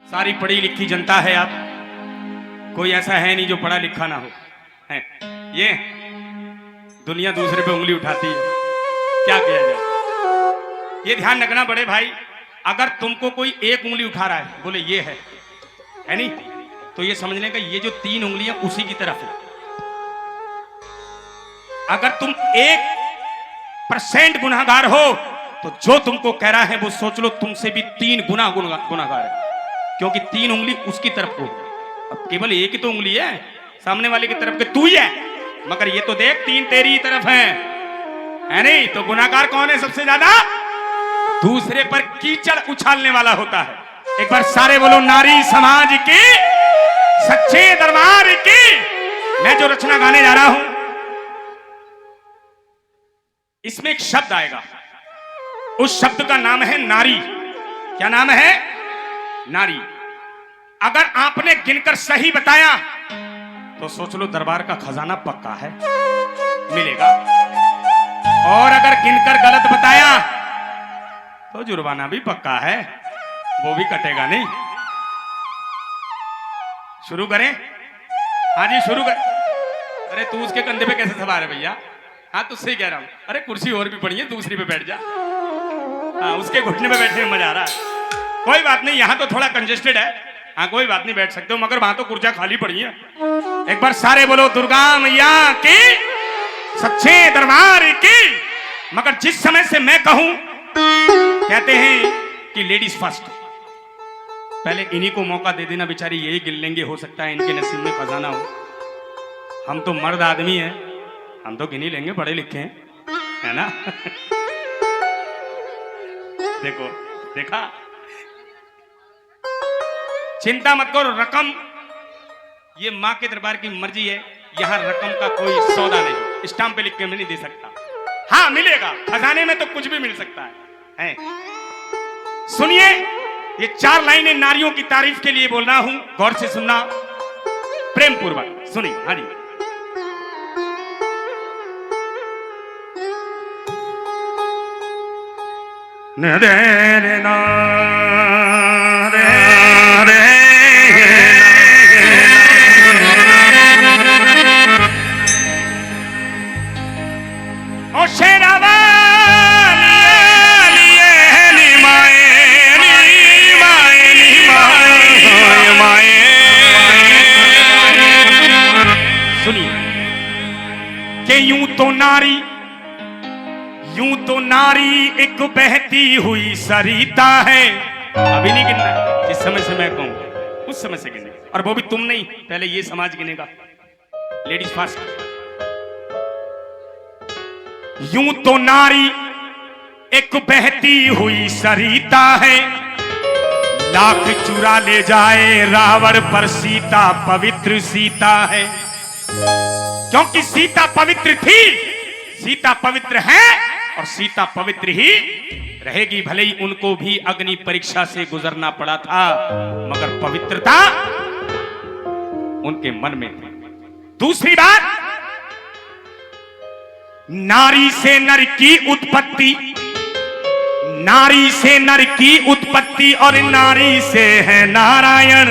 सारी पढ़ी लिखी जनता है आप, कोई ऐसा है नहीं जो पढ़ा लिखा ना हो। है ये दुनिया दूसरे पे उंगली उठाती है, क्या किया जाए। ये ध्यान रखना बड़े भाई, अगर तुमको कोई एक उंगली उठा रहा है, बोले ये है नहीं, तो ये समझने का ये जो 3 उंगलियां उसी की तरफ है। अगर तुम 1% गुनाहगार हो तो जो तुमको कह रहा है वो सोच लो तुमसे भी 3 गुना गुनाहगार है, क्योंकि 3 उंगली उसकी तरफ को। अब केवल एक ही तो उंगली है सामने वाले की तरफ के, तू ही है, मगर ये तो देख 3 तेरी ही तरफ है नहीं। तो गुनाहगार कौन है सबसे ज्यादा? दूसरे पर कीचड़ उछालने वाला होता है। एक बार सारे बोलो, नारी समाज की सच्चे दरबार की। मैं जो रचना गाने जा रहा हूं इसमें एक शब्द आएगा, उस शब्द का नाम है नारी। क्या नाम है? नारी। अगर आपने गिनकर सही बताया तो सोच लो दरबार का खजाना पक्का है, मिलेगा। और अगर गिनकर गलत बताया तो जुर्माना भी पक्का है, वो भी कटेगा नहीं। शुरू करें? हाँ जी शुरू कर। अरे तू उसके कंधे पे कैसे सवार है भैया? हाँ तुझसे ही कह रहा हूं। अरे कुर्सी और भी पड़ी है, दूसरी पे बैठ जा। हाँ उसके घुटने पे बैठने में मजा आ रहा है। कोई बात नहीं, यहाँ तो थोड़ा कंजेस्टेड है। हाँ कोई बात नहीं, बैठ सकते हो, मगर वहां तो कुर्सियां खाली पड़ी है। एक बार सारे बोलो, दुर्गा मैया की सच्चे दरबार की। मगर जिस समय से मैं कहूं, कहते हैं कि लेडीज फर्स्ट, पहले इन्हीं को मौका दे देना, बेचारी यही गिन लेंगे, हो सकता है इनके नसीब में खजाना हो। हम तो मर्द आदमी हैं, हम तो गिन ही लेंगे, पढ़े लिखे हैं, है ना। देखो देखा, चिंता मत करो, रकम ये मां के दरबार की मर्जी है, यहां रकम का कोई सौदा नहीं, स्टाम्प पे लिख के मैं नहीं दे सकता। हाँ मिलेगा, खजाने में तो कुछ भी मिल सकता है। सुनिए, ये 4 लाइनें नारियों की तारीफ के लिए बोल रहा हूं, गौर से सुनना, प्रेम पूर्वक सुनिए। हाँ जी। यूं तो नारी एक बहती हुई सरिता है। अभी नहीं गिनना, जिस समय से मैं कहूं उस समय से गिने, और वो भी तुम नहीं, पहले ये समाज गिनेगा। Ladies first. यूं तो नारी एक बहती हुई सरिता है, लाख चुरा ले जाए रावण पर सीता पवित्र सीता है। क्योंकि सीता पवित्र थी, सीता पवित्र है और सीता पवित्र ही रहेगी। भले ही उनको भी अग्नि परीक्षा से गुजरना पड़ा था, मगर पवित्रता उनके मन में थी। दूसरी बात, नारी से नर की उत्पत्ति, नारी से नर की उत्पत्ति और नारी से है नारायण।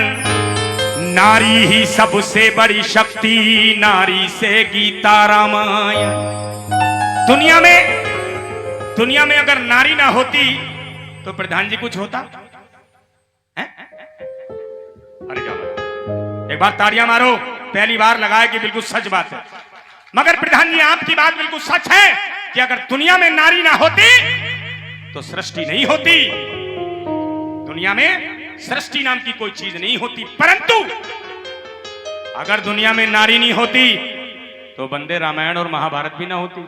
नारी ही सबसे बड़ी शक्ति, नारी से गीता रामायण। दुनिया में अगर नारी ना होती तो प्रधान जी कुछ होता है? अरे क्या, एक बार तालियां मारो, पहली बार लगाए कि बिल्कुल सच बात है। मगर प्रधान जी आपकी बात बिल्कुल सच है कि अगर दुनिया में नारी ना होती तो सृष्टि नहीं होती। दुनिया में सृष्टि नाम की कोई चीज नहीं होती। परंतु अगर दुनिया में नारी नहीं होती तो बंदे रामायण और महाभारत भी ना होती।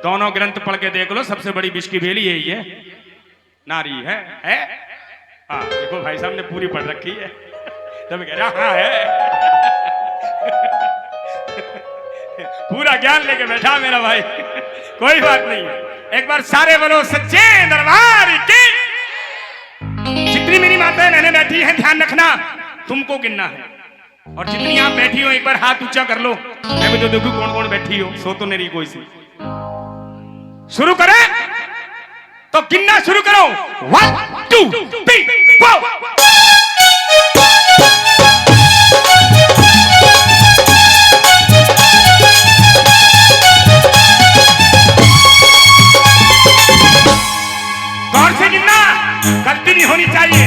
दोनों ग्रंथ पढ़ के देख लो, सबसे बड़ी विष की बेली यही है, नारी है। हाँ देखो भाई साहब ने पूरी पढ़ रखी है, तब कह रहा हाँ है। पूरा ज्ञान लेके बैठा मेरा भाई। कोई बात नहीं, एक बार सारे बोलो, सच्चे दरबार की। जितनी मेरी माताएं बहनें बैठी हैं, ध्यान रखना, तुमको गिनना है। और जितनी आप बैठी हो एक बार हाथ ऊंचा कर लो, मैं भी तो देखूं कौन कौन बैठी हो, सो तो नहीं रही कोई सी। शुरू करें? तो गिनना शुरू करो। 1 2 3 4। गौर से गिनना, गलती नहीं होनी चाहिए।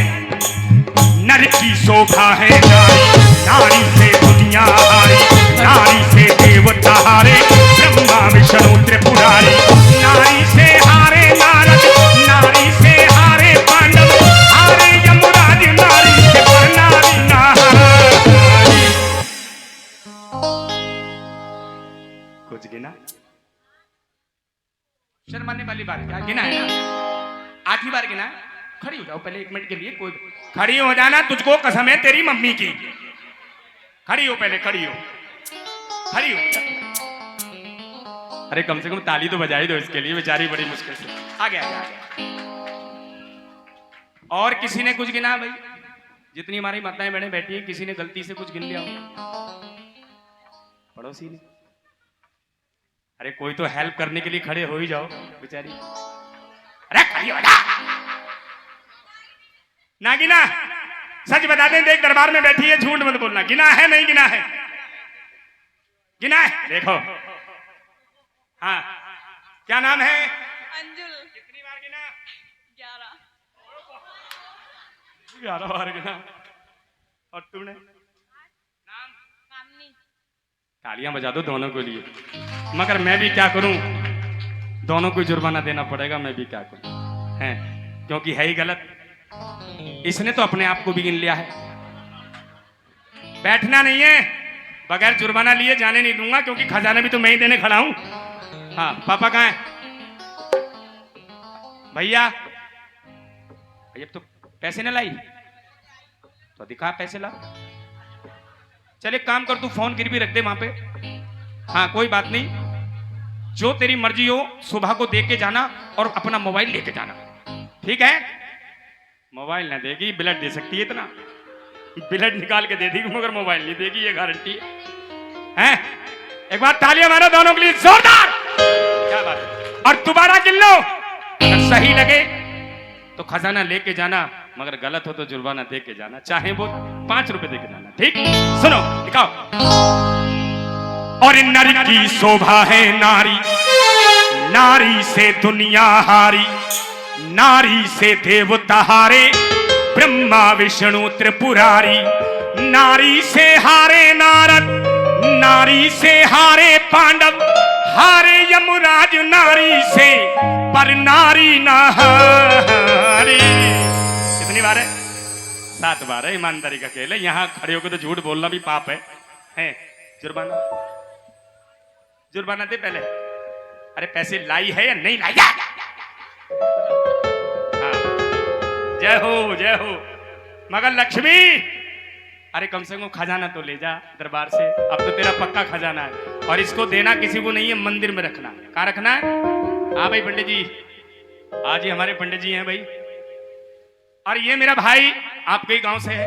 नर की शोभा है नारी, नारी से दुनिया हारी, नारी से देवता हारे, ब्रह्मा विष्णु त्रिपुरारी। नारी से हारे नारद, नारी से हारे पांडव, हारे यमराज, नारी से पर नारी ना हारी। कुछ गिना? शर्माने वाली बात क्या, गिना है ना? 8वीं बार गिना। खड़ी हो जाओ पहले 1 मिनट के लिए, कोई खड़ी हो जाना, तुझको कसम है तेरी मम्मी की। खड़ी हो पहले, खड़ी हो, खड़ी हो। अरे कम से कम ताली तो बजाई दो इसके लिए, बेचारी बड़ी मुश्किल से आ गया, आ गया। और किसी ने कुछ गिना भाई? जितनी हमारी माताएं बहनें बैठी हैं, किसी ने गलती से कुछ गिन लिया हो? पड़ोसी ने? अरे कोई तो हेल्प करने के लिए खड़े हो ही जाओ बेचारी। अरे खड़ी हो जा ना। गिना? सच बता दें, देख दरबार में बैठी है, झूठ मत बोलना। गिना है नहीं गिना है? गिना है? देखो। हाँ, क्या नाम है? अंजुल। कितनी बार गिना? 11। 11 बार गिना। और तूने? नाम? कामनी। तालियां बजा दो दोनों के लिए। मगर मैं भी क्या करूं, दोनों को जुर्माना देना पड़ेगा, मैं भी क्या करूं, हैं? क्योंकि है ही गलत। इसने तो अपने आप को भी गिन लिया है। बैठना नहीं है, बगैर जुर्माना लिए जाने नहीं दूंगा, क्योंकि खजाना भी तो मैं ही देने खड़ा हूं। हाँ, पापा कहाँ हैं? भैया, भैया तो पैसे न लाई तो दिखा, पैसे ला। चल एक काम कर, तू फोन गिरवी रख दे वहां पे। हाँ कोई बात नहीं, जो तेरी मर्जी हो, सुबह को दे के जाना और अपना मोबाइल लेके जाना, ठीक है? मोबाइल ना देगी, ब्लड दे सकती है, इतना ब्लड निकाल के दे देगी, मगर मोबाइल नहीं देगी, ये गारंटी है। एक बार तालियां मारो दोनों के लिए जोरदार। क्या बात है? और दोबारा गिन लो, अगर सही लगे तो खजाना लेके जाना, मगर गलत हो तो जुर्माना दे के जाना, चाहे वो 5 रुपए दे के जाना, ठीक? सुनो, दिखाओ। और नर की शोभा है नारी, नारी से दुनिया हारी, नारी से देवता हारे, ब्रह्मा विष्णु त्रिपुरारी। नारी से हारे नारद, नारी से हारे पांडव, हारे यमराज, नारी से पर नारी ना हारे। कितनी बार है? 7 बार है। ईमानदारी का खेल है, यहां खड़े होकर तो झूठ बोलना भी पाप है? जुर्माना, जुर्माना दे पहले। अरे पैसे लाई है या नहीं लाई? हाँ, जय हो, जय हो। मगर लक्ष्मी, अरे कम से कम खजाना तो ले जा दरबार से, अब तो तेरा पक्का खजाना है। और इसको देना किसी को नहीं है, मंदिर में रखना। कहाँ रखना है? हाँ भाई पंडित जी, आज ही हमारे पंडित जी हैं भाई। और ये मेरा भाई आपके ही गांव से है,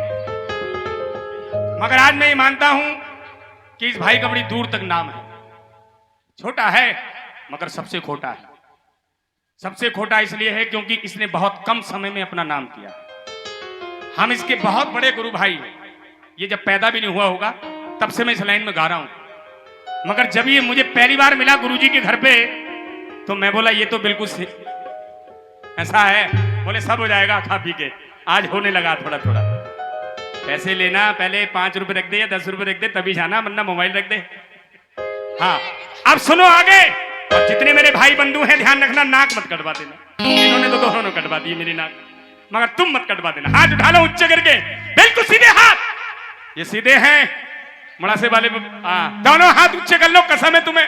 मगर आज मैं ये मानता हूं कि इस भाई का बड़ी दूर तक नाम है। छोटा है मगर सबसे खोटा है। सबसे खोटा इसलिए है क्योंकि इसने बहुत कम समय में अपना नाम किया। हम इसके बहुत बड़े गुरु भाई हैं। ये जब पैदा भी नहीं हुआ होगा तब से मैं इस लाइन में गा रहा हूं, मगर जब ये मुझे पहली बार मिला गुरुजी के घर पे, तो मैं बोला ये तो बिल्कुल ऐसा है। बोले सब हो जाएगा खा पी के। आज होने लगा थोड़ा थोड़ा। पैसे लेना, पहले 5 रुपए रख दे या 10 रुपए रख दे, तभी जाना, वरना मोबाइल रख दे। हाँ, अब सुनो आगे। और जितने मेरे भाई बंधु हैं ध्यान रखना, नाक मत कटवा देना। इन्होंने तो दोनों ने कटवा दी मेरी नाक, मगर तुम मत कटवा देना। हाथ उठा लो ऊंचे करके, बिल्कुल सीधे हाथ। ये सीधे हैं मड़ासे वाले। दोनों हाथ ऊंचे कर लो, कसम है तुम्हें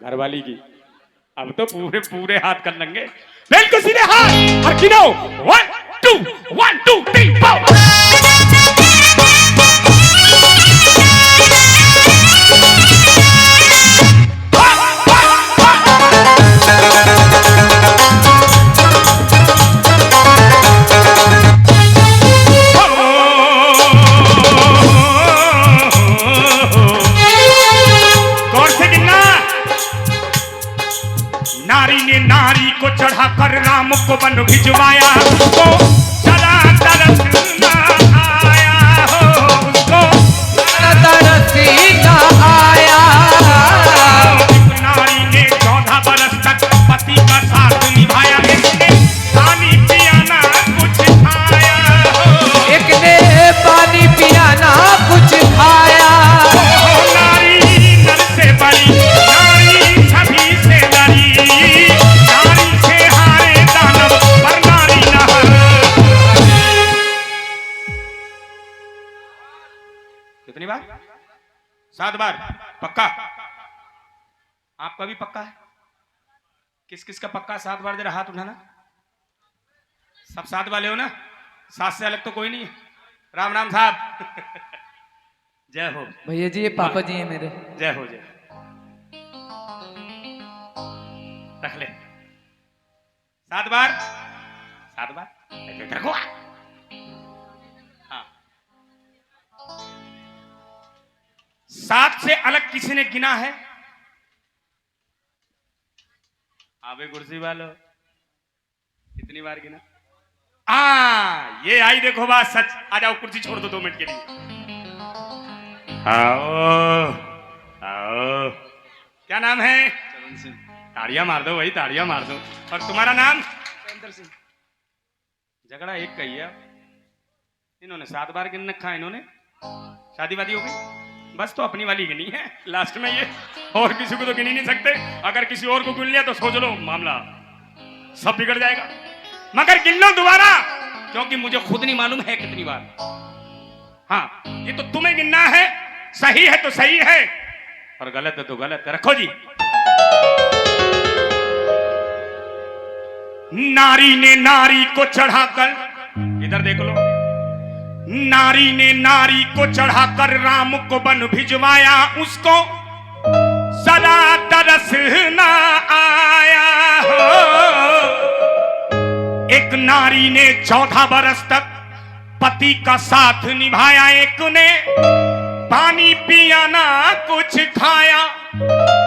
घर वाली की। अब तो पूरे पूरे हाथ कर लेंगे, बिल्कुल सीधे हाथ। और गिनो 1 2 1 2 3 4। नारी ने नारी को चढ़ाकर राम भिजवाया उसको जरा तरस ना आया हो, उसको तरस ना आया। एक नारी ने 14 बरस तक पति का साथ निभाया, इसने पानी पिया ना कुछ खाया हो, एक ने पानी पिया ना कुछ खाया। नारी नर से बड़ी, नारी सभी से लड़ी, नारी से हारे दानव पर नारी न हारे। कितनी बार? 7 बार। पक्का? आपका भी पक्का है? किस किस का पक्का? 7 बार जरा हाथ उठाना। सब 7 वाले हो ना? 7 से अलग तो कोई नहीं है। राम राम साहब। जय हो भैया जी, ये पापा जी हैं मेरे। जय हो जय। रख ले 7 बार। 7 बार ऐसे रखो। हाँ, 7 से अलग किसी ने गिना है? आवे कुर्सी वालों, कितनी बार गिना? ये आई देखो बात सच। आ जाओ, कुर्सी छोड़ दो 2 मिनट के लिए। आओ आओ। क्या नाम है? चरण सिंह। ताड़ियां मार दो भाई, ताड़ियां मार दो। और तुम्हारा नाम? सुरेंद्र सिंह। झगड़ा एक का ही है। इन्होंने 7 बार गिन रखा है। इन्होंने शादी वादी हो गई, बस तो अपनी वाली गिनी है लास्ट में ये, और किसी को तो गिन ही नहीं सकते। अगर किसी और को गिन लिया तो सोच लो मामला सब बिगड़ जाएगा। मगर गिन लो दोबारा, क्योंकि मुझे खुद नहीं मालूम है कितनी बार। हाँ, ये तो तुम्हें गिनना है। सही है तो सही है, और गलत है तो गलत है। रखो जी। नारी ने नारी को चढ़ाकर, इधर देख लो, नारी ने नारी को चढ़ाकर राम को बन भिजवाया, उसको जरा तरस ना आया हो। एक नारी ने 14 बरस तक पति का साथ निभाया, एक ने पानी पिया ना कुछ खाया,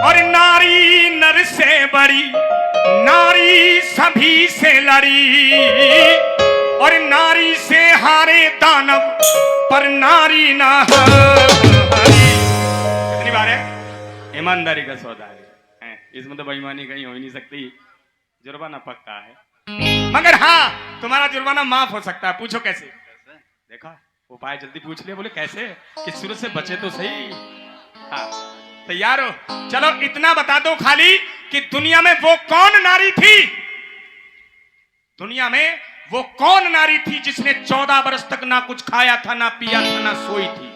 और नारी नर से बड़ी, नारी सभी से लड़ी, और नारी से हारे दानव पर नारी ना हारी। कितनी बार है? ईमानदारी का सौदा है, इसमें तो बेईमानी कहीं हो ही नहीं सकती। जुर्माना पक्का है, मगर हाँ तुम्हारा जुर्माना माफ हो सकता है। पूछो कैसे? देखा उपाय जल्दी पूछ लिया। बोले कैसे? कि सूरज से बचे तो सही। हाँ, तैयार हो? चलो इतना बता दो खाली कि दुनिया में वो कौन नारी थी, दुनिया में वो कौन नारी थी जिसने 14 बरस तक ना कुछ खाया था, ना पिया था, ना सोई थी?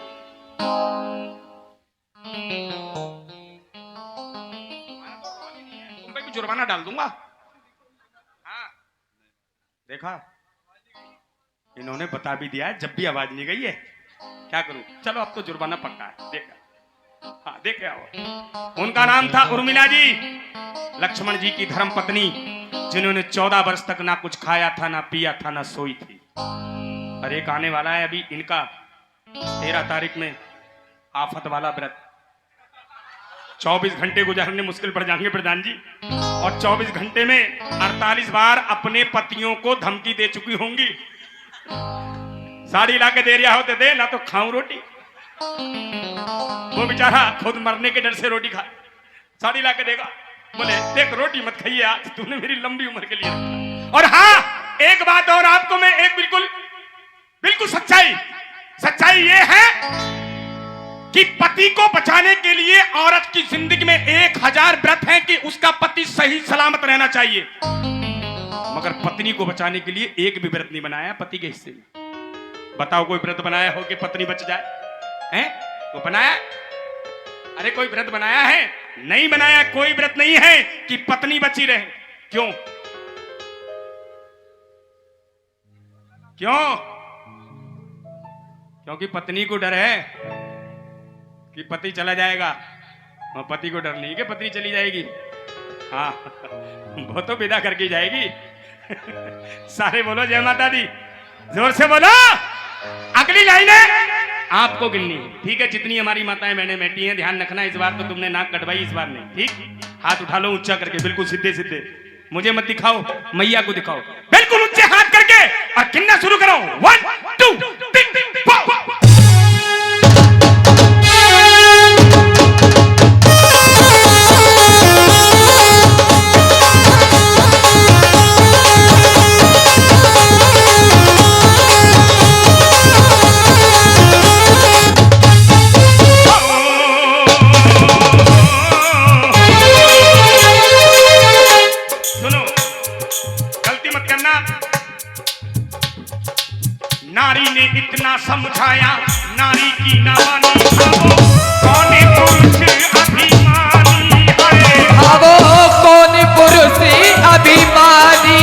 तुम पे भी जुर्माना डाल दूंगा। हाँ, देखा इन्होंने बता भी दिया है, जब भी आवाज नहीं गई है। क्या करूं? चलो अब तो जुर्माना पक्का है। देखा? हाँ, देखे आओ। उनका नाम था उर्मिला जी, लक्ष्मण जी की धर्म पत्नी, जिन्होंने 14 वर्ष तक ना कुछ खाया था, ना पिया था, ना सोई थी। और एक आने वाला है अभी इनका 13 तारीख में आफत वाला व्रत। 24 घंटे गुजारने मुश्किल पड़ जाएंगे प्रधान जी, और 24 घंटे में 48 बार अपने पतियों को धमकी दे चुकी होंगी। साड़ी ला के दे रहा होते दे, ना तो खाऊं रोटी। वो बेचारा खुद मरने के डर से रोटी खा, साड़ी ला के देगा, बोले देख रोटी मत खाइए, आज तूने मेरी लंबी उम्र के लिए रखा। और हाँ, एक बात और आपको मैं एक बिल्कुल सच्चाई ये है कि पति को बचाने के लिए औरत की जिंदगी में 1000 व्रत हैं कि उसका पति सही सलामत रहना चाहिए, मगर पत्नी को बचाने के लिए एक भी व्रत नहीं बनाया पति के हिस्से में। बताओ कोई व्रत बनाया हो कि पत्नी बच जाए? हैं? वो बनाया? अरे कोई व्रत बनाया है? नहीं बनाया। कोई व्रत नहीं है कि पत्नी बची रहे। क्यों? क्योंकि पत्नी को डर है कि पति चला जाएगा, और पति को डर नहीं कि पत्नी चली जाएगी। हाँ, वो तो विदा करके जाएगी। सारे बोलो जय माता दी, जोर से बोलो। अगली लाइन है आपको गिननी है, ठीक है? जितनी हमारी माताएं बहनें बैठी हैं ध्यान रखना, इस बार तो तुमने नाक कटवाई, इस बार नहीं, ठीक? हाथ उठा लो ऊंचा करके, बिल्कुल सीधे सीधे। मुझे मत दिखाओ, मैया को दिखाओ। बिल्कुल ऊंचे हाथ करके और गिनना शुरू करो। 1 2 3 4। नारी ने इतना समझाया, नारी की ना मानी, भावो कौन पुरुष अभिमानी है। भावो कौन पुरुष अभिमानी,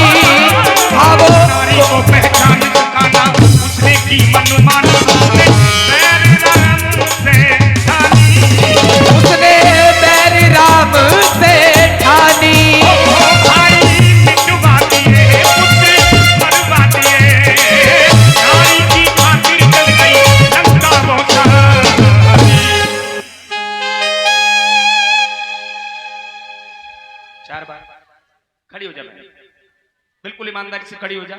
भावो नारी को पहचान चुकाना उसने की मनमानी, उसने बैर राम से ठानी, उसने बैर राम से ठानी। भाई मिटवा दिए, पुत्र मरवा दिए, नारी की खातिर जल गई लंका वो शहर। 4 बार खड़ी हो जा बहन, बिल्कुल ईमानदारी से खड़ी हो जा।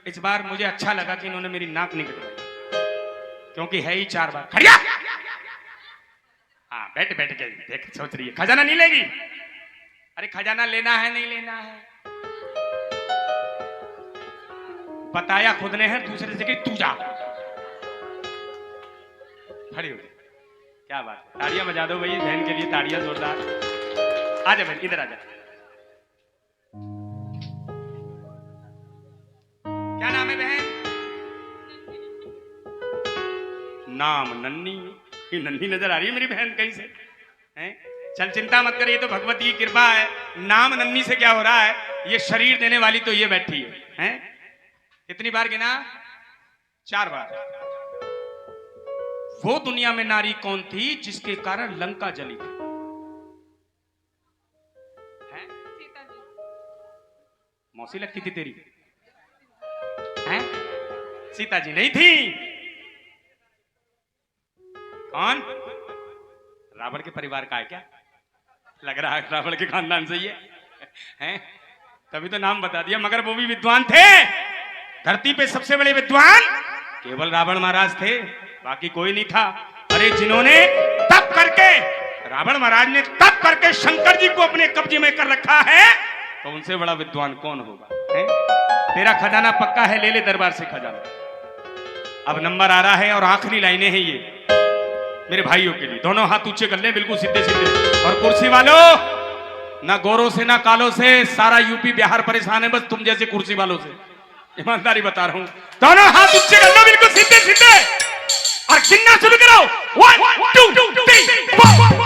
इस बार मुझे अच्छा लगा कि इन्होंने मेरी नाक नहीं कटवाई, क्योंकि है ही 4 बार। खड़िया, हाँ बैठ बैठ के देख, सोच रही है खजाना नहीं लेगी। अरे खजाना लेना है नहीं लेना है, बताया खुद ने है, दूसरे से कि तू जा। खड़ी हो जा, क्या बात है, ताड़ियां बजा दो भाई बहन के लिए, ताड़ियां जोरदार। आजा बहन इधर आजा। क्या नाम है बहन? नाम नन्नी। ये नन्नी नजर आ रही है मेरी बहन कहीं से हैं? चल चिंता मत करिए, तो भगवती की कृपा है। नाम नन्नी से क्या हो रहा है, ये शरीर देने वाली तो ये बैठी है हैं? कितनी बार गिना? 4 बार। वो दुनिया में नारी कौन थी जिसके कारण लंका जली थी? हैं? सीता जी। मौसी लगती थी तेरी हैं? सीता जी नहीं थी। कौन? रावण के परिवार का है क्या? लग रहा है रावण के खानदान से ही है। तभी तो नाम बता दिया, मगर वो भी विद्वान थे। धरती पे सबसे बड़े विद्वान केवल रावण महाराज थे, बाकी कोई नहीं था। अरे जिन्होंने तप करके, रावण महाराज ने तप करके शंकर जी को अपने कब्जे में कर रखा है, तो उनसे बड़ा विद्वान कौन होगा है? तेरा खजाना पक्का है, ले ले दरबार से खजाना। अब नंबर आ रहा है और आखिरी लाइनें हैं ये मेरे भाइयों के लिए। दोनों हाथ ऊंचे कर ले, बिल्कुल सीधे सीधे। और कुर्सी वालों, ना गोरों से ना कालों से सारा यूपी बिहार परेशान है, बस तुम जैसे कुर्सी वालों से। ईमानदारी बता रहा हूं। दोनों हाथ ऊंचे कर लो, बिल्कुल सीधे सीधे, और गिनना शुरू करो। 1 2 3 4।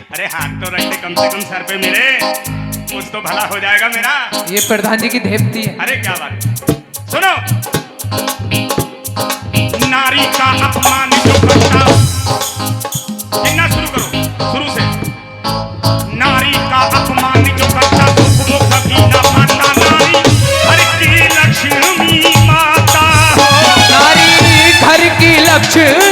अरे हाथ तो रख दे कम से कम सर पे मेरे, कुछ तो भला हो जाएगा मेरा। ये प्रधान जी की धेपती है। अरे क्या बात है, सुनो। नारी का अपमान जो करता, गिनना शुरू करो शुरू से। नारी का अपमान जो करता वो कभी ना पाता, नारी घर की लक्ष्मी माता हो। नारी घर की लक्ष्मी